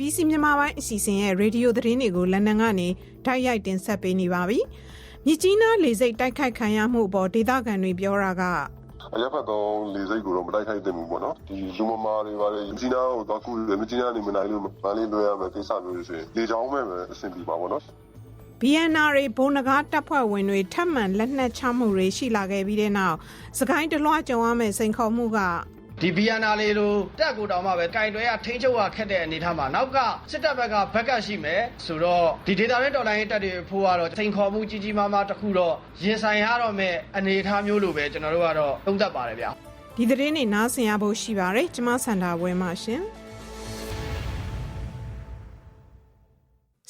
BBC မြန်မာပိုင်းအစီအစဉ်ရဲ့ရေဒီယိုသတင်းတွေကိုလန်ဒန်ကနေတိုက်ရိုက်တင်ဆက်ပေးနေပါပြီ။မြစ်ကြီးနားလေဆိပ်တိုက်ခိုက်ခံရမှုအပေါ်ဒေသခံတွေပြောတာကအရပ်ဘက်တော့လေစိတ်ကိုတော့မတိုက်ခိုက်သင့်ဘူးပေါ့နော်ဒီလူမမာတွေပါလေမြကြီးနားကိုတော့ခုမြကြီးနားနေမနိုင်လို့မလေးလွှဲရမယ်ကိစ္စမျိုးတွေဆိုရင်လေချောင်းမဲ့ပဲအဆင်ပြေပါပေါ့နော် BNR ဘုံနဂါတပ်ဖွဲ့ဝင်တွေထပ်မံလက်နက်ချမှုတွေရှိလာခဲ့ပြီးတဲ့နောက်စကိုင်းတလွှားကြုံရမယ့်စိန်ခေါ်မှုကဒီ BNR လေးလိုတက်ကိုတောင်မှပဲကင်တွဲကထိန်းချုပ်ရခက်တဲ့အနေထားမှာနောက်ကစစ်တပ်ဘက်ကဘက်ကရှိမယ်ဆိုတော့ဒီဒေတာရင်းတော်လိုင်းတက်တွေဖို့ကတော့စိန်ခေါ်မှုကြီးကြီးမားမားတစ်ခုတော့ရင်ဆိုင်ရတော့မဲ့အနေအထားမျိုးလိုပဲကျွန်တော်တို့ကတော့သုံးသပ်ပါတယ်ဗျာဒီသတင်းတွေနားဆင်ရဖို့ရှိပါတယ်ကျွန်မစန္ဒာဝဲပါရှင်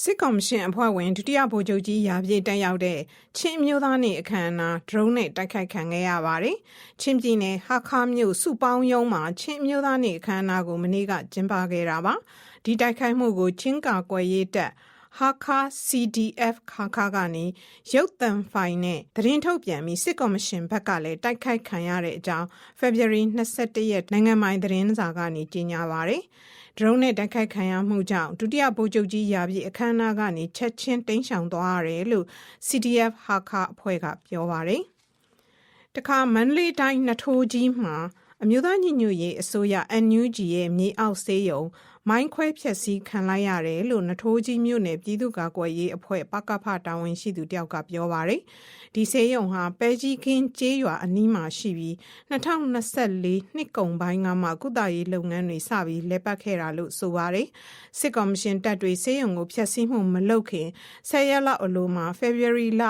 စစ်ကော်မရှင်အဖွဲ့ဝင်ဒုတိယဗိုလ်ချုပ်ကြီးရာပြည့်တက်ရောက်တဲ့ချင်းမျိုးသားနေအခမ်းအနားဒရုန်းနဲ့တိုက်ခိုက်ခံခဲ့ရပါတယ်။ချင်းပြည်နယ်ဟာခါမြို့စုပေါင်းရုံးမှာချင်းမျိုးသားနေအခမ်းအနားကိုမနေ့ကကျင်းပခဲ့တာပါ။ဒီတိုက်ခိုက်မှုကိုချင်းကာကွယ်ရေးတပ်ဟာခါ CDF ခါခါကနေရုပ်သံဖိုင်နဲ့သတင်းထုတ်ပြန်ပြီးစစ်ကော်မရှင်ဘက်ကလည်းတိုက်ခိုက်ခံရတဲ့အကြောင်း February 21 ရက်နိုင်ငံပိုင်သတင်းစာကနေကြေညာပါတယ်။ဒရုန်းနဲ့တိုက်ခိုက်ခံရမှုကြောင့်ဒုတိယဗိုလ်ချုပ်ကြီးရာပြည့်အခမ်းအနားကနေချက်ချင်းတိမ်းရှောင်သွားရတယ်လို့ CDF ဟာခါအဖွဲ့ကပြောပါတယ်။တခါမန္တလေးတိုင်းနထိုးကြီးမှာအမျိုးသားညီညွတ်ရေးအစိုးရ NUG ရဲ့မြေအောက်ဆေးရုံမိုင်းခွဲဖျက်ဆီးခံလိုက်ရတယ်လို့နထိုးကြီးမြို့နယ်ပြည်သူ့ကာကွယ်ရေးအဖွဲ့ပကဖတာဝန်ရှိသူတယောက်ကပြောပါတယ်။ဒီဆေးရုံဟာပဲကြီးခင်းကျေးရွာအနီးမှာရှိပြီး2024နှစ်ကုန်ပိုင်းကမှကုသရေးလုပ်ငန်းတွေစပြီးလဲပတ်ခဲ့တာလို့ဆိုပါတယ်။စစ်ကော်မရှင်တပ်တွေဆေးရုံကိုဖျက်ဆီးမှုမလုပ်ခင်10ရက်လောက်အလိုမှာ February လ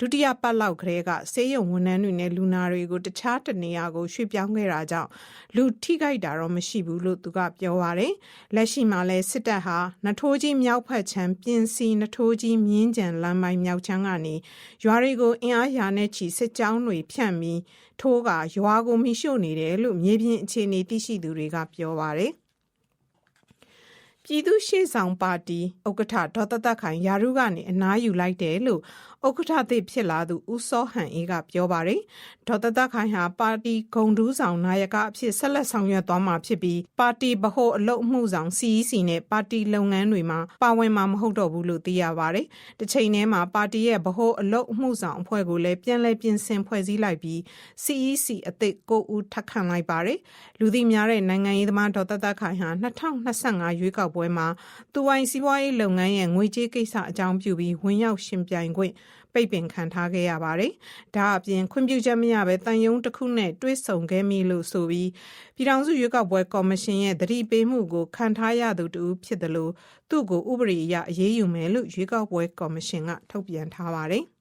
ဒုတိယပတ်လောက်ကလေးကဆေးရုံဝန်ထမ်းတွေနဲ့လူနာတွေကိုတခြားတနေရာကိုရွှေ့ပြောင်းခဲ့တာကြောင့်လူထိခိုက်တာတော့မရှိဘူးလို့သူကပြောပါတယ်။လက်ရှိမှာလဲစစ်တပ်ဟာနထိုးကြီးမြောက်ဖက်ချမ်းပြင်စီနထိုးကြီးမြင်းကြံလမ်းပိုင်းမြောက်ချမ်းကနေရွာတွေကိုအင်အားရာနဲ့ချီစစ်ကြောင်းတွေဖြန့်ပြီးထိုးကရွာကိုမိရှို့နေတယ်လို့မြေပြင်အခြေအနေသိရှိသူတွေကပြောပါတယ်။ပြည်သူ့ရှေ့ဆောင်ပါတီဥက္ကဋ္ဌဒေါ်သက်ခိုင်ယာရုကနေအနားယူလိုက်တယ်လို့ဥက္ကဋ္ဌသစ်ဖြစ်လာသူဦးစောဟန်အေးကပြောပါတယ်။ဒေါ်သက်ခိုင်ဟာပါတီဂုဏ်ထူးဆောင်နာယကအဖြစ်ဆက်လက်ဆောင်ရွက်သွားမှာဖြစ်ပြီးပါတီဗဟိုအလုပ်မှုဆောင် CEC နဲ့ပါတီလုပ်ငန်းတွေမှာပါဝင်မှာမဟုတ်တော့ဘူးလို့သိရပါတယ်။တစ်ချိန်တည်းမှာပါတီရဲ့ဗဟိုအလုပ်မှုဆောင်အဖွဲ့ကိုလည်းပြန်လည်ပြင်ဆင်ဖွဲ့စည်းလိုက်ပြီး CEC အသစ်9ဦးထပ်ခန့်လိုက်ပါတယ်။လူသိများတဲ့နိုင်ငံရေးသမားဒေါ်သက်ခိုင်ဟာ2025ရွေးကောက်ပွဲမှာသူဝိုင်းစီးပွားရေးလုပ်ငန်းရဲ့ငွေကြေးကိစ္စအကြောင်းပြုပြီးဝင်ရောက်ရှင်ပြိုင်ခွင့်ပိတ်ပင်ခံထားခဲ့ရပါတယ်။ဒါအပြင်ခွင့်ပြုချက်မရဘဲတန်ယုံတစ်ခုနဲ့တွဲဆုံခဲ့မိလို့ဆိုပြီးပြည်ထောင်စုရွေးကောက်ပွဲကော်မရှင်ရဲ့သတိပေးမှုကိုခံထားရသူတူဖြစ်တယ်လို့သူ့ကိုဥပဒေအရအရေးယူမယ်လို့ရွေးကောက်ပွဲကော်မရှင်ကထုတ်ပြန်ထားပါတယ်။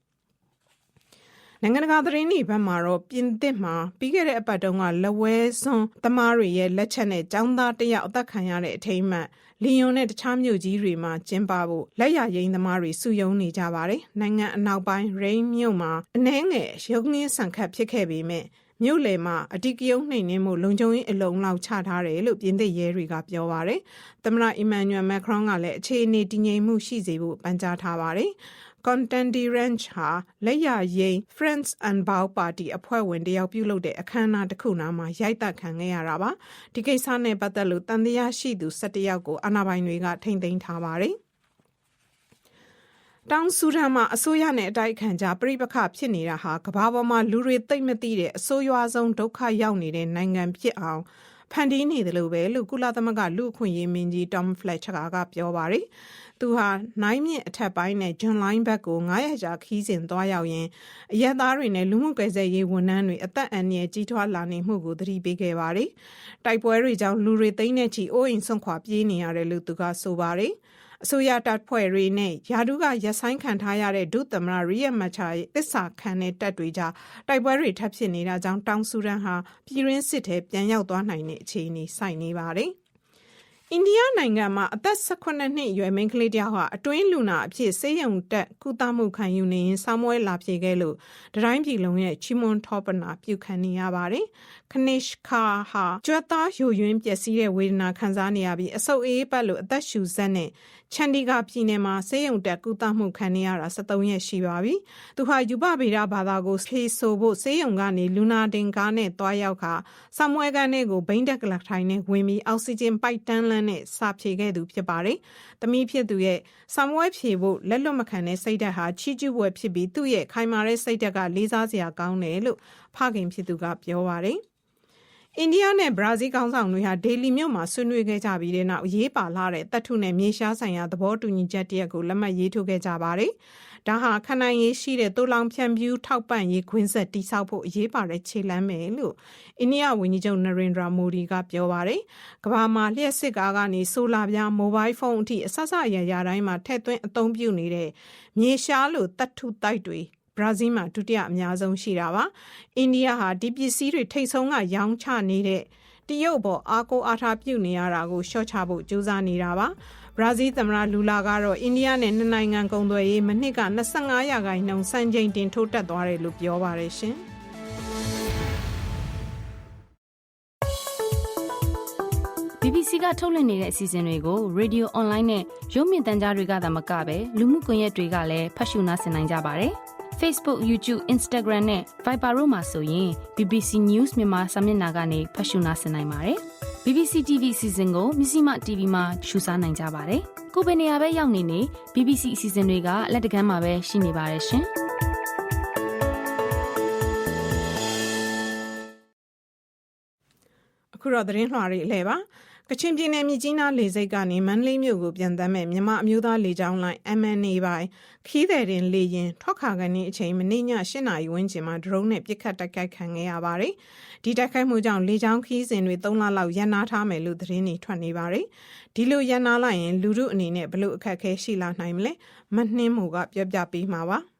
နိုင်ငံတကာသတင်းတွေဘက်မှာတော့ပြင်သစ်မှာပြီးခဲ့တဲ့အပတ်တုန်းကလက်ဝဲစွန်းသမားတွေရဲ့လက်ချက်နဲ့ចောင်းသားတယောက်အသက်ခံရတဲ့အထိမ်းအမှတ်လီယွန်နဲ့တခြားမြို့ကြီးတွေမှာကျင်းပဖို့လက်ရရိန်းသမားတွေစုယုံနေကြပါတယ်။နိုင်ငံအနောက်ပိုင်းရိန်းမြို့မှာအနှဲငယ်ရုံငင်းဆန်ခတ်ဖြစ်ခဲ့ပေမဲ့မြို့လယ်မှာအဓိကရုဏ်းနှိမ်နင်းမှုလုံခြုံရေးအလုံးလောက်ချထားတယ်လို့ပြင်သစ်ရဲတွေကပြောပါတယ်။သမ္မတအီမန်နျူယ်မက်ခရွန်ကလည်းအခြေအနေတည်ငြိမ်မှုရှိစေဖို့ပန်ကြားထားပါတယ်။ Contenti Ranch ဟာလက်ရရိန်း France and Bow Party အဖွဲ့ဝင်တယောက်ပြုလုပ်တဲ့အခမ်းအနားတစ်ခုနာမှာရိုက်တက်ခံခဲ့ရတာပါ။ဒီကိစ္စနဲ့ပတ်သက်လို့တန်တရားရှိသူ17ယောက်ကိုအာဏာပိုင်တွေကထိန်းသိမ်းထားပါတယ်။တောင်ဆူဒန်မှာအစိုးရနဲ့အတိုက်အခံကြားပြိပခဖြစ်နေတာဟာကမ္ဘာပေါ်မှာလူတွေသိမ့်မသိတဲ့အဆိုးရွားဆုံးဒုက္ခရောက်နေတဲ့နိုင်ငံဖြစ်အောင်ဖန်တီးနေတယ်လို့ပဲလို့ကုလသမဂ္ဂလူ့အခွင့်အရေးမင်းကြီး Tom Fletcher ကပြောပါတယ်။သူဟာနိုင်မြင့်အထက်ပိုင်းနဲ့ဂျွန်လိုင်းဘက်ကို900ကြာခီးစဉ်သွားရောက်ရင်အရက်သားတွေနဲ့လူမှုကွယ်ဆက်ရေးဝန်ထမ်းတွေအသက်အန္တရာယ်ကြီးထွားလာနေမှုကိုသတိပေးခဲ့ပါတယ်။တိုက်ပွဲတွေကြောင့်လူတွေသိန်းနဲ့ချီအိုးအိမ်ဆွန့်ခွာပြေးနေရတယ်လို့သူကဆိုပါတယ်။အစိုးရတပ်ဖွဲ့တွေနဲ့ယာဒူးကရက်ဆိုင်ခံထားရတဲ့ဒုသမ္မတရီယက်မချာရဲ့သစ္စာခံတဲ့တပ်တွေကြားတိုက်ပွဲတွေထပ်ဖြစ်နေတာကြောင့်တောင်ဆူဒန်ဟာပြည်တွင်းစစ်ထဲပြန်ရောက်သွားနိုင်တဲ့အခြေအနေစိုက်နေပါတယ်။အိန္ဒိယနိုင်ငံမှာအသက်18နှစ်အရွယ်မိန်းကလေးတယောက်ဟာအတွင်းလူနာအဖြစ်ဆေးရုံတက်ကုသမှုခံယူနေရင်ဆောင်းမွဲလာပြေခဲ့လို့တိုင်းပြည်လုံးရဲ့ချီးမွမ်းထောပနာပြုခံနေရပါတယ်။ခနစ်ခါဟာကြွက်သားယိုယွင်းပျက်စီးတဲ့ဝေဒနာခံစားနေရပြီးအဆုတ်အေးပတ်လို့အသက်ရှူစက်နဲ့ ချန်ဒီဂါပြည်နယ်မှာဆေးရုံတက်ကုသမှုခံနေရတာ73ရက်ရှိပါပြီ။သူဟာယူပဗေဒဘာသာကိုဖေးဆိုဖို့ဆေးရုံကနေလူနာတင်ကားနဲ့တွားရောက်ခါဆမ်မွဲကန်နဲ့ကိုဘိန်းတက်ကလထိုင်နဲ့ဝင်ပြီးအောက်ဆီဂျင်ပိုက်တန်းလန်းနဲ့စာဖြေခဲ့သူဖြစ်ပါတယ်။သမီးဖြစ်သူရဲ့ဆမ်မွဲဖြေဖို့လက်လွတ်မခံတဲ့စိတ်ဓာတ်ဟာချီးကျူးပွဲဖြစ်ပြီးသူ့ရဲ့ခိုင်မာတဲ့စိတ်ဓာတ်ကလေးစားစရာကောင်းတယ်လို့ဖခင်ဖြစ်သူကပြောပါတယ်။အိန္ဒိယနဲ့ဘရာဇီးခေါင်းဆောင်တွေဟာဒေလီမြို့မှာဆွေးနွေးခဲ့ကြပြီးတဲ့နောက်အရေးပါလာတဲ့တပ်ထုနဲ့မြေရှားဆိုင်ရာသဘောတူညီချက်တရက်ကိုလက်မှတ်ရေးထိုးခဲ့ကြပါတယ်။ဒါဟာခန္ဓာရည်ရှိတဲ့တိုးလောင်ဖြန့်ဖြူးထောက်ပံ့ရေးခွင်းဆက်တိစောက်ဖို့အရေးပါတဲ့ခြေလှမ်းပဲလို့အိန္ဒိယဝန်ကြီးချုပ်နရင်ဒရာမိုဒီကပြောပါတယ်။ကမ္ဘာမှာလျှက်စစ်ကားကနေဆိုလာပြားမိုဘိုင်းဖုန်းအထိအဆအရတိုင်းမှာထည့်သွင်းအသုံးပြုနေတဲ့မြေရှားလိုတပ်ထုတိုက်တွေဘရာဇီးမှာဒုတိယအများဆုံးရှိတာပါ။အိန္ဒိယဟာဒီပစ္စည်းတွေထိတ်ဆုံးကရောင်းချနေတဲ့တရုတ်ပေါ်အားကိုးအားထားပြုနေရတာကိုရှော့ချဖို့ကြိုးစားနေတာပါ။ဘရာဇီးသမ္မတလူလာကတော့အိန္ဒိယနဲ့နှစ်နိုင်ငံကုန်သွယ်ရေးမနှစ်က25%စံချိန်တင်ထိုးတက်သွားတယ်လို့ပြောပါတယ်ရှင်။ BBC ကထုတ်လွှင့်နေတဲ့အစီအစဉ်တွေကို Radio Online နဲ့ရုပ်မြင်သံကြားတွေကသာမကပဲလူမှုကွန်ရက်တွေကလည်းဖတ်ရှုနားဆင်နိုင်ကြပါတယ်။ Facebook, YouTube, Instagram နဲ့ Viber တို့မှာဆိုရင် BBC News မြန်မာစာမျက်နှာကနေဖတ်ရှုနားဆင်နိုင်ပါတယ်။ BBC TV အစီအစဉ်ကိုMisima TV မှာရှုစားနိုင်ကြပါတယ်။ကိုယ်ပဲနေရာပဲရောက်နေ BBC အစီအစဉ်တွေကလက်တကမ်းမှာပဲရှိနေပါတယ်ရှင်။အခုတော့သတင်းလွှာတွေအလဲပါကချင်ပြည်နယ်မြစ်ကြီးနားလေဆိပ်ကနေမန္တလေးမြို့ကိုပြန်တမ်းမဲ့မြန်မာအမျိုးသားလေကြောင်းလိုင်း MNA ပိုင်းခီးသည်တင်လေရင်ထွက်ခါကနေအချိန်မနေ့ည8 နာရီဝန်းကျင်မှာဒရုန်းနဲ့ပစ်ခတ်တိုက်ခိုက်ခံခဲ့ရပါတယ်။ဒီတိုက်ခိုက်မှုကြောင့်လေကြောင်းခီးစဉ်တွေ3လလောက်ရပ်နားထားမယ်လို့သတင်းတွေထွက်နေပါတယ်။ဒီလိုရပ်နားလိုက်ရင်လူထုအနေနဲ့ဘလို့အခက်အခဲရှိလာနိုင်မလဲမနှင်းမို့ကပြောပြပေးမှာပါ။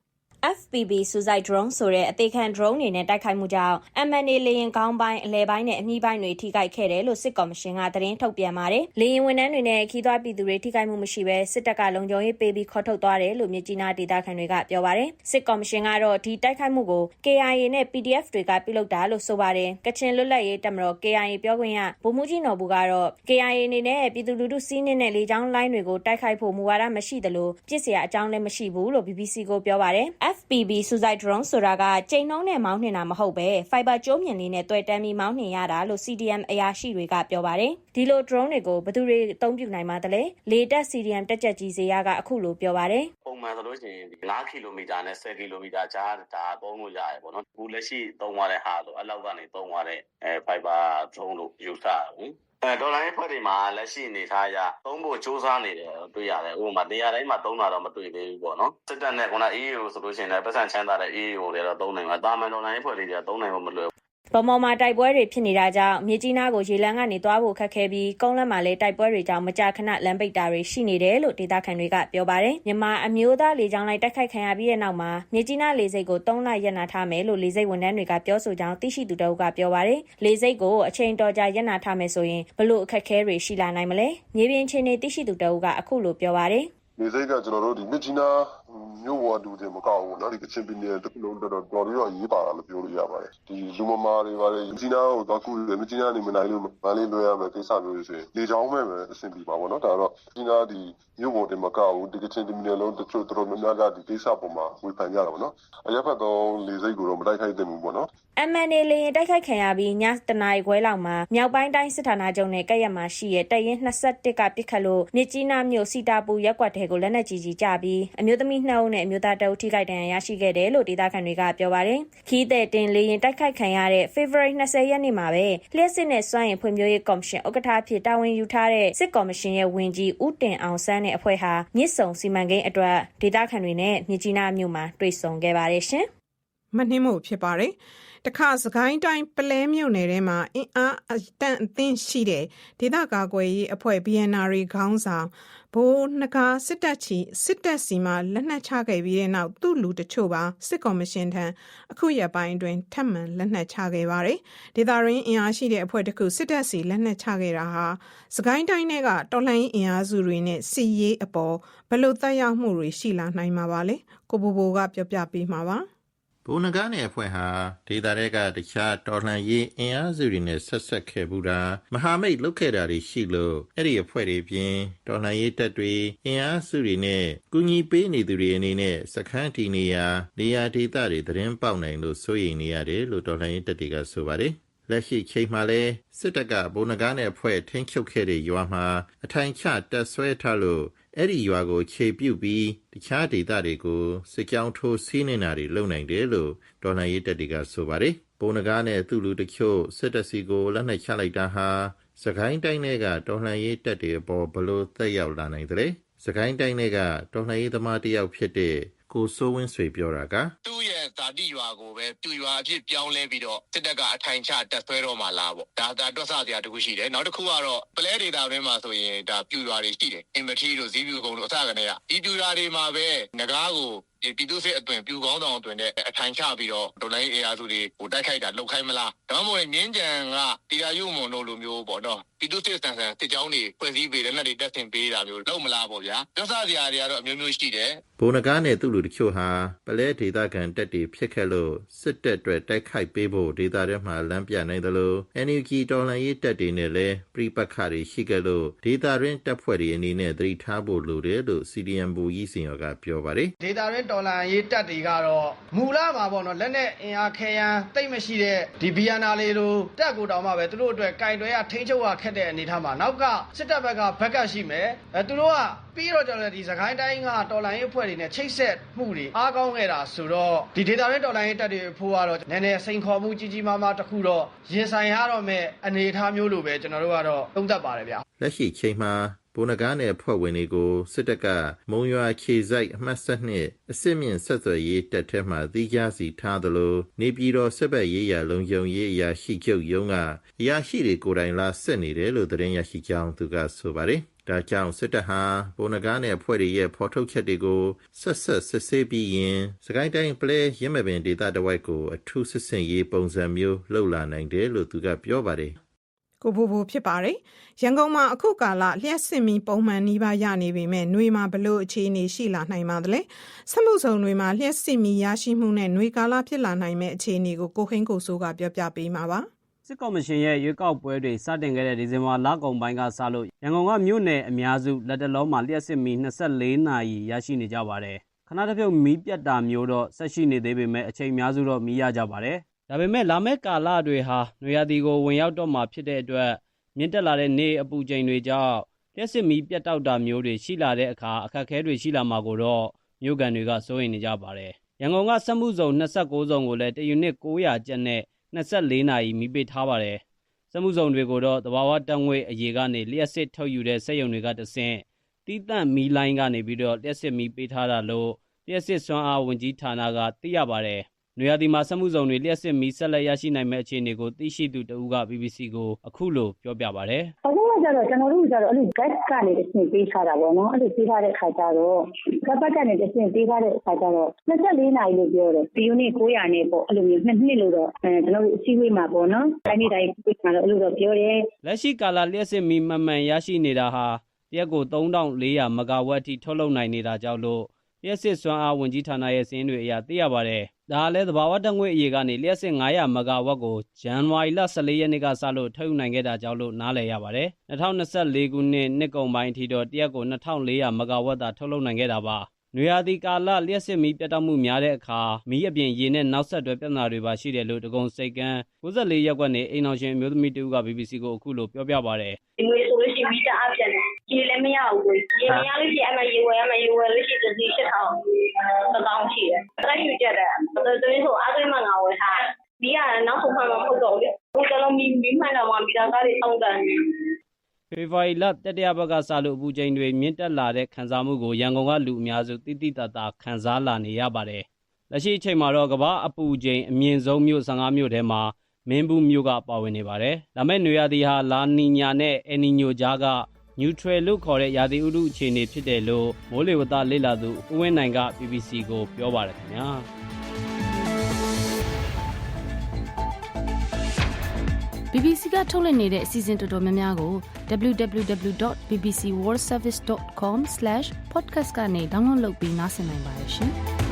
FPV Suicide Drone ဆိုတဲ့အသေးခံ drone တွေနဲ့တိုက်ခိုက်မှုကြောင့် MNA လေယာဉ်ကောင်းပိုင်းအလဲပိုင်းနဲ့အမြီးပိုင်းတွေထိခိုက်ခဲ့တယ်လို့စစ်ကော်မရှင်ကသတင်းထုတ်ပြန်ပါတယ်။လေယာဉ်ဝန်ထမ်းတွေနဲ့ခီးသွွားပြည်သူတွေထိခိုက်မှုမရှိဘဲစစ်တပ်ကလုံခြုံရေးပေးပြီးခေါ်ထုတ်သွားတယ်လို့မြစ်ကြီးနားဒေသခံတွေကပြောပါတယ်။စစ်ကော်မရှင်ကတော့ဒီတိုက်ခိုက်မှုကို KIA နဲ့ PDF တွေကပြုလုပ်တာလို့ဆိုပါတယ်။ကချင်လွတ်လပ်ရေးတပ်မတော် KIA ပြောခွင့်ရဗိုလ်မှူးကြီးနော်ဘူကတော့ KIA အနေနဲ့ပြည်သူလူထုစီးနှင်းတဲ့လေကြောင်းလိုင်းတွေကိုတိုက်ခိုက်ဖို့မူဝါဒမရှိသလိုပြစ်စရာအကြောင်းလည်းမရှိဘူးလို့ BBC ကိုပြောပါတယ်။ FPV Suicide Drone ဆိုတာကချိန်နှုန်းနဲ့မောင်းနှင်တာမဟုတ်ပဲ Fiber ကြိုးမြင်လေးနဲ့တွဲတန်းပြီးမောင်းနှင်ရတာလို့ CDM အရာရှိတွေကပြောပါတယ်။ဒီလို drone တွေကိုဘယ်သူတွေအသုံးပြုနိုင်မှာတလဲလေတပ် CDM တက်ကြက်ကြီးစေရကအခုလိုပြောပါတယ်။ပုံမှန်ဆိုလို့ရှိရင်9ကီလိုမီတာနဲ့10ကီလိုမီတာကြားဒါသုံးလို့ရတယ်ပေါ့နော်။အခုလက်ရှိသုံးသွားတဲ့ဟာဆိုအဲ့လောက်ကနေသုံးသွားတဲ့Fiber Drone လို့ယူဆတာဘူး။ဒေါ်လာရေးဖွဲ့တွေမှာလက်ရှိအနေထားအရသုံးဖို့စ조사နေတယ်တွေ့ရတယ်။ဥပမာနေရာတိုင်းမှာသုံးတာတော့မတွေ့သေးဘူးပေါ့နော်။စစ်တပ်နဲ့ခုန EAO ဆိုလို့ရှိရင်လည်းပတ်စံချမ်းသာတဲ့ EAO တွေတော့သုံးနိုင်မှာ။တာမန်ဒေါ်လာရေးဖွဲ့တွေကသုံးနိုင်ဖို့မလွယ်ဘူး။ဗမော်မှာတိုက်ပွဲတွေဖြစ်နေတာကြောင့်မြစ်ကြီးနားကိုရေလမ်းကနေသွားဖို့ခက်ခဲပြီးကုန်းလမ်းမှာလည်းတိုက်ပွဲတွေကြောင့်မကြာခဏလမ်းပိတ်တာတွေရှိနေတယ်လို့ဒေသခံတွေကပြောပါတယ်။မြန်မာအမျိုးသားလေကြောင်းလိုင်းတိုက်ခိုက်ခံရပြီးတဲ့နောက်မှာမြစ်ကြီးနားလေဆိပ်ကို3လရပ်နာထားမယ်လို့လေဆိပ်ဝန်ထမ်းတွေကပြောဆိုကြောင်းသိရှိသူတို့ကပြောပါတယ်။လေဆိပ်ကိုအချိန်တော်ကြာရပ်နာထားမယ်ဆိုရင်ဘလို့အခက်အခဲတွေရှိလာနိုင်မလဲ။မြေပြင်အခြေအနေသိရှိသူတို့ကအခုလိုပြောပါတယ်။လေဆိပ်ကကျွန်တော်တို့ဒီမြစ်ကြီးနားမြို့ဝတူတယ်မကောက်ဘူးเนาะဒီကချင်ပြည်နယ်တစ်ခုလုံးတော်ပြီးတော့ရေးပါတာလို့ပြောလို့ရပါတယ်ဒီလူမမာတွေပါတယ်မြစ်ကြီးနားကိုတော့ခုမြစ်ကြီးနားနေမနိုင်လို့မလေးလွှဲရမယ်ကိစ္စမျိုးတွေဆိုရင်လေချောင်းမဲ့ပဲအဆင်ပြေပါဘောเนาะဒါတော့မြစ်ကြီးနားဒီမြို့ပေါ်တင်မကောက်ဘူးဒီကချင်ပြည်နယ်လုံးတချို့တော်များများကဒီကိစ္စပေါ်မှာဝေဖန်ကြတာပေါ့เนาะအရက်ဖက်တော့လေဆိပ်ကိုတော့မတိုက်ခိုက်သင့်ဘူးပေါ့เนาะMNA လေရင်တိုက်ခိုက်ခံရပြီးညတနာရီခွဲလောက်မှာမြောက်ပိုင်းတိုင်းစစ်ဌာနချုပ်နဲ့ကပ်ရက်မှာရှိတဲ့တပ်ရင်း21ကပစ်ခတ်လို့မြစ်ကြီးနားမြို့စီတာပူရက်ကွက်ထဲကိုလက်နက်ကြီးကြီးကျပြီးအမျိုးသမီး2ဦးနဲ့အမျိုးသား2ဦးထိခိုက်ဒဏ်ရာရရှိခဲ့တယ်လို့ဒေသခံတွေကပြောပါတယ်။ခီးတဲ့တင်လေရင်တိုက်ခိုက်ခံရတဲ့ February 20ရက်နေ့မှာပဲလျှက်စစ်နဲ့စွမ်းရည်ဖွံ့ဖြိုးရေးကော်မရှင်ဥက္ကဋ္ဌဖြစ်တာဝန်ယူထားတဲ့စစ်ကော်မရှင်ရဲ့ဝန်ကြီးဦးတင်အောင်ဆန်းနဲ့အဖွဲ့ဟာမြစ်ဆုံစီမံကိန်းအတွက်ဒေသခံတွေနဲ့မြစ်ကြီးနားမြို့မှာတွေ့ဆုံခဲ့ပါတယ်ရှင်။မနှင်းမို့ဖြစ်ပါတယ်။တခါစကိုင်းတိုင်းပလဲမြို့နယ်ထဲမှာအင်အားအတန့်အသင့်ရှိတဲ့ဒေသကာကွယ်ရေးအဖွဲ့ BNR ခေါင်းဆောင်ဘိုးနဂါစစ်တပ်စီမှာလက်နက်ချခဲ့ပြီးတဲ့နောက်သူ့လူတချို့ပါစစ်ကော်မရှင်ထံအခုရက်ပိုင်းအတွင်းထပ်မံလက်နက်ချခဲ့ပါတယ်။ဒေသရင်းအင်အားရှိတဲ့အဖွဲ့တစ်ခုစစ်တပ်စီလက်နက်ချခဲ့တာဟာစကိုင်းတိုင်းကတော်လှန်ရေးအင်အားစုတွေနဲ့စီရေးအပေါ်ဘယ်လိုသက်ရောက်မှုတွေရှိလာနိုင်မှာပါလဲ။ကိုဘိုဘိုကပြောပြပေးမှာပါ။ ဘုံနဂါနဲ့အဖွဲ့ဟာဒေသတွေကတခြားတော်လှန်ရေးအင်အားစုတွေနဲ့ဆက်ဆက်ခဲ့ဘူးတာမဟာမိတ်လုပ်ခဲ့တာတွေရှိလို့အဲ့ဒီအဖွဲ့တွေပြင်တော်လှန်ရေးတပ်တွေအင်အားစုတွေနဲ့ကူညီပေးနေသူတွေအနေနဲ့စခန်းတီနေရာဒေသတွေသတင်းပေါက်နိုင်လို့စိုးရိမ်နေရတယ်လို့တော်လှန်ရေးတပ်တွေကဆိုပါတယ်လက်ရှိချိန်မှာလဲစစ်တပ်ကဘုံနဂါနဲ့အဖွဲ့ထိန်းချုပ်ခဲ့တဲ့ရွာမှာအထိုင်ချတပ်ဆွဲထားလို့အဲ့ဒီရွာကိုခြေပြုတ်ပြီးတခြားဒေသတွေကိုစစ်ကြောင်းထိုးစီးနေတာတွေလုပ်နိုင်တယ်လို့တော်လှန်ရေးတပ်တွေကဆိုပါတယ်ဘုံနဂါနဲ့သူ့လူတချို့စစ်တပ်စီကိုလက်နက်ချလိုက်တာဟာစကိုင်းတိုင်းတွေကတော်လှန်ရေးတပ်တွေအပေါ်ဘလို့သက်ရောက်လာနိုင်တယ်စကိုင်းတိုင်းတွေကတော်လှန်ရေးသမားတယောက်ဖြစ်တဲ့ကိုစိုးဝင်းဆွေပြောတာကသူ့ရဲ့ဇာတိရွာကိုပဲပြူရွာအဖြစ်ပြောင်းလဲပြီးတော့စစ်တပ်ကအထိုင်ချတပ်ဆွဲတော့မှလားပေါ့ဒါတွက်ဆစရာတခုရှိတယ်နောက်တစ်ခုကတော့ပလဲဒေတာတွင်းမှာဆိုရင်ဒါပြူရွာတွေရှိတယ်အင်မထီတို့ဇီးပြူကုန်းတို့အစကနေကဒီပြူရွာတွေမှာပဲငကားကိုပြည်သူ့စစ်အသွင်ပြူကောင်းဆောင်အသွင်နဲ့အထိုင်ချပြီးတော့ဒေါ်လာအေအားစုတွေကိုတိုက်ခိုက်တာလှုပ်ခိုင်းမလားဒါမှမဟုတ်မြင်းကြံကတရားရုံမုံတို့လိုမျိုးပေါ့နော်ပြည်သူ့စစ်ဆန်စစ်ကြောင်းတွေဖွဲ့စည်းပေးလက်နက်တွေတက်ဆင်ပေးတာမျိုးလုပ်မလားပေါ့ဗျာတွက်ဆစရာတွေကတော့အမျိုးမျိုးရှိတယ်ဘုံနဂါနဲ့သူ့လူတချို့ဟာပလဲဒေသခံတပ်တွေဖြစ်ခဲ့လို့စစ်တပ်တွေတိုက်ခိုက်ပေးဖို့ဒေသထဲမှာလမ်းပြနိုင်တယ်လို့ NUG တော်လှန်ရေးတပ်တွေနဲ့လည်းပြိပက္ခတွေရှိခဲ့လို့ဒေသရင်းတပ်ဖွဲ့တွေအနေနဲ့သတိထားဖို့လိုတယ်လို့ CDM ဘူကြီးစင်ရောကပြောပါတယ်ဒေသရင်းတော်လှန်ရေးတပ်တွေကတော့မူလမှာပေါ့နော်လက်နဲ့အင်အားခဲယမ်းတိတ်မရှိတဲ့ဒီ BNR လေးလိုတပ်ကိုတောင်မှပဲသူတို့အတွက်ကင်တွဲရထိန်းချုပ်ရခက်တဲ့အနေထားမှာနောက်ကစစ်တပ်ဘက်ကဘက်ကရှိမယ်သူတို့ကပြီးတော့ကျွန်တော်ဒီစကိုင်းတိုင်းကတော်လှန်ရေးအဖွဲ့တွေနဲ့ချိတ်ဆက်မှုတွေအားကောင်းခဲ့တာဆိုတော့ဒီဒေသရင်းတော်လှန်ရေးတပ်တွေဖို့ကတော့နည်းနည်းစိန်ခေါ်မှုကြီးမားတခုတော့ရင်ဆိုင်ရတော့မဲ့အနေအထားမျိုးလိုပဲကျွန်တော်တို့ကတော့သုံးသပ်ပါတယ်ဗျာလက်ရှိချိန်မှာဘုံနဂါနဲ့ဖွဲ့ဝင်တွေကိုစစ်တပ်ကမုံရွာခြေစိုက်အမှတ်7အစစ်မြင့်ဆက်သွယ်ရေးတပ်ထဲမှာသီးခြားစီထားသလိုနေပြည်တော်စစ်ဘက်ရေးရာလုံခြုံရေးအရာရှိချုပ်ရုံးကအရာရှိတွေကိုယ်တိုင်လာစစ်နေတယ်လို့သတင်းရရှိကြောင်းသူကဆိုပါတယ်ဒါကြောင့်စစ်တပ်ဟာဘုံနဂါနဲ့အဖွဲ့တွေရဲ့ဖော်ထုတ်ချက်တွေကိုဆက်စစ်ဆေးပြီးရင်စကိုင်းတိုင်းပလဲရင်းမပင်ဒေသတဝိုက်ကိုအထူးစစ်ဆင်ရေးပုံစံမျိုးလှုပ်လာနိုင်တယ်လို့သူကပြောပါတယ်ကိုဘိုဘိုဖြစ်ပါတယ်ရန်ကုန်မှာအခုကာလလျှက်စစ်မီပုံမှန်နှီးပါရနေပေမဲ့နှွေမှာဘလို့အခြေအနေရှိလာနိုင်ပါသလဲစမှုစုံတွေမှာလျှက်စစ်မီရရှိမှုနဲ့နှွေကာလဖြစ်လာနိုင်မဲ့အခြေအနေကိုကိုခင်းကိုစိုးကပြောပြပေးမှာပါစစ်ကော်မရှင်ရဲ့ရွေးကောက်ပွဲတွေစတင်ခဲ့တဲ့ဒီဇင်ဘာလကုန်ပိုင်းကစလို့ရန်ကုန်ကမြို့နယ်အများစုလက်တလုံးမှာလျှက်စစ်မီ24နာရီရရှိနေကြပါတယ်ခဏတစ်ပြုတ်မီးပြတ်တာမျိုးတော့ဆက်ရှိနေသေးပေမဲ့အချိန်အများစုတော့မီးရကြပါတယ်ဒါပေမဲ့လာမယ့်ကာလတွေဟာနွေရာသီကိုဝင်ရောက်တော့မှာဖြစ်တဲ့အတွက်မြင့်တက်လာတဲ့နေအပူချိန်တွေကြောင့်လျှက်စစ်မီးပြတ်တောက်တာမျိုးတွေရှိလာတဲ့အခါအခက်အခဲတွေရှိလာမှာကိုတော့မြို့ကန်တွေကစိုးရိမ်နေကြပါတယ်ရန်ကုန်ကစက်မှုစုံ29စုံကိုလည်းတယူနစ်900ကျပ်နဲ့24နာရီမီးပေးထားပါတယ်စက်မှုစုံတွေကိုတော့သဘာဝတက်ငွေအရေကနေလျှက်စစ်ထုတ်ယူတဲ့စက်ရုံတွေကတဆင့်တီးတန့်မီးလိုင်းကနေပြီးတော့လျှက်စစ်မီးပေးထားတာလို့လျှက်စစ်စွမ်းအားဝန်ကြီးဌာနကသိရပါတယ်နွေရာသီမှာစက်မှုစုံတွေလျှက်စစ်မီးဆက်လက်ရရှိနိုင်မဲ့အခြေအနေကိုသိရှိသူတဦးက BBC ကိုအခုလိုပြောပြပါတယ်။အခုကကျတော့ကျွန်တော်တို့ကျတော့အဲ့လို gas ကနေတစ်ဆင့်ပေးထားတာပေါ့နော်။အဲ့လိုပေးထားတဲ့ခါကျတော့ကပတ်ကနေတစ်ဆင့်ပေးထားတဲ့ခါကျတော့24နာရီလို့ပြောတယ်။ဒီယူနစ်900နဲ့ပေါ့အဲ့လိုမျိုး2နှစ်လို့တော့ကျွန်တော်တို့အစည်းအဝေးမှာပေါ့နော်။တိုင်းတိုင်းပေးထားတော့အဲ့လိုတော့ပြောတယ်။လက်ရှိကာလလျှက်စစ်မီးမှန်မှန်ရရှိနေတာဟာတရက်ကို3400မဂါဝတ်အထိထုတ်လုပ်နိုင်နေတာကြောင့်လို့လျှက်စစ်စွမ်းအားဝန်ကြီးဌာနရဲ့စာရင်းတွေအရသိရပါတယ်။ဒါကလည်းသဘာဝဓာတ်ငွေ့အရေကနေလျှက်စစ်900မဂါဝတ်ကိုဇန်နဝါရီလ14ရက်နေ့ကစလို့ထုတ်ယူနိုင်ခဲ့တာကြောင့်လို့နားလည်ရပါတယ်။2024ခုနှစ်ကုန်ပိုင်းအထိတော့တရက်ကို2400မဂါဝတ်သာထုတ်လုပ်နိုင်ခဲ့တာပါ။နွေရာသီကာလလျှက်စစ်မီးပြတ်တောက်မှုများတဲ့အခါမီးအပြင်ရေနဲ့နောက်ဆက်တွဲပြဿနာတွေပါရှိတယ်လို့ဒဂုံစိတ်ကန်း94ရပ်ကွက်နေအိမ်တော်ရှင်အမျိုးသမီးတဦးက BBC ကိုအခုလိုပြောပြပါတယ်။ဒီငွေဆိုလို့ရှိရင်မီးတအားပြန်တယ်။ရေလည်းမရဘူး။ရေမရလို့ရှိရင်အမရေဝယ်ရမယ်ရေဝယ်လို့ရှိရင်တစ်စီ8000တောင်းရှိတယ်။အဲ့ဒီကြတဲ့တော်တော်ဆိုအားသွင်းမှငါဝယ်ထားတယ်။ဒီကနောက်ဆုံးမှမဟုတ်တော့ဘူး။ဟိုကလုံးမီးမှန်တော့မှပြီးတော့ကားတွေတောင်းတန်တယ်ဖေဖော်ဝါရီလတတိယပတ်ကစလို့အပူချိန်တွေမြင့်တက်လာတဲ့ခံစားမှုကိုရန်ကုန်ကလူအများစုတိတိတတ်တာခံစားလာနေရပါတယ်။လက်ရှိအချိန်မှာတော့ကမ္ဘာအပူချိန်အမြင့်ဆုံးမြို့15မြို့ထဲမှာမင်းဘူးမြို့ကပါဝင်နေပါတယ်။ဒါမဲ့နွေရာသီဟာလာနီညာနဲ့အယ်နီညိုကြားက neutral လို့ခေါ်တဲ့ရာသီဥတုအခြေအနေဖြစ်တယ်လို့မိုးလေဝသလေ့လာသူဦးဝင်းနိုင်က BBC ကိုပြောပါတယ်ခင်ဗျာ။ BBC ကထုတ်လွှင့်နေတဲ့အစီအစဉ်တော်တော်များများကို www.bbcworldservice.com/podcast ကနေ download လုပ်ပြီးနားဆင်နိုင်ပါတယ်ရှင်။